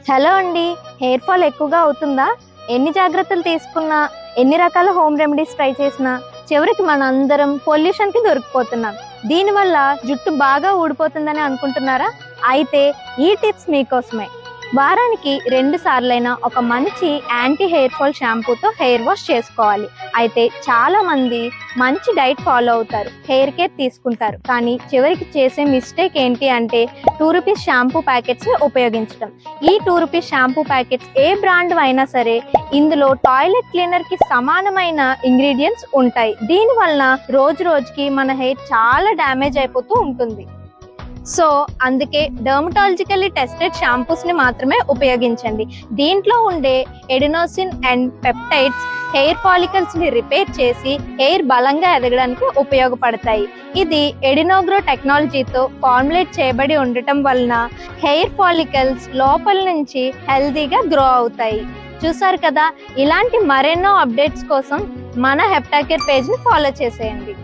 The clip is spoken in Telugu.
హలో అండి, హెయిర్ ఫాల్ ఎక్కువగా అవుతుందా? ఎన్ని జాగ్రత్తలు తీసుకున్నా, ఎన్ని రకాల హోమ్ రెమెడీస్ ట్రై చేసినా చివరికి మన అందరం పొల్యూషన్కి దొరికిపోతున్నాం. దీనివల్ల జుట్టు బాగా ఊడిపోతుందని అనుకుంటున్నారా? అయితే ఈ టిప్స్ మీకోసమే. వారానికి 2 సార్లైనా ఒక మంచి యాంటీ హెయిర్ ఫాల్ షాంపూతో హెయిర్ వాష్ చేసుకోవాలి. అయితే చాలా మంది మంచి డైట్ ఫాలో అవుతారు, హెయిర్ కేర్ తీసుకుంటారు, కానీ చివరికి చేసే మిస్టేక్ ఏంటి అంటే ₹2 షాంపూ ప్యాకెట్స్ ఉపయోగించడం. ఈ ₹2 షాంపూ ప్యాకెట్స్ ఏ బ్రాండ్ అయినా సరే ఇందులో టాయిలెట్ క్లీనర్ కి సమానమైన ఇంగ్రీడియంట్స్ ఉంటాయి. దీని వలన రోజు రోజుకి మన హెయిర్ చాలా డ్యామేజ్ అయిపోతూ ఉంటుంది. సో అందుకే డర్మటాలజికల్లీ టెస్టెడ్ షాంపూస్ ని మాత్రమే ఉపయోగించండి. దీంట్లో ఉండే adenosine and peptides hair follicles ని రిపేర్ చేసి హెయిర్ బలంగా ఎదగడానికి ఉపయోగపడతాయి. ఇది ఎడినోగ్రో టెక్నాలజీతో ఫార్ములేట్ చేయబడి ఉండటం వలన హెయిర్ ఫాలికల్స్ లోపల నుంచి హెల్దీగా గ్రో అవుతాయి. చూసారు కదా, ఇలాంటి మరెన్నో అప్డేట్స్ కోసం మన హెప్టాకేర్ పేజ్ ని ఫాలో చేసేయండి.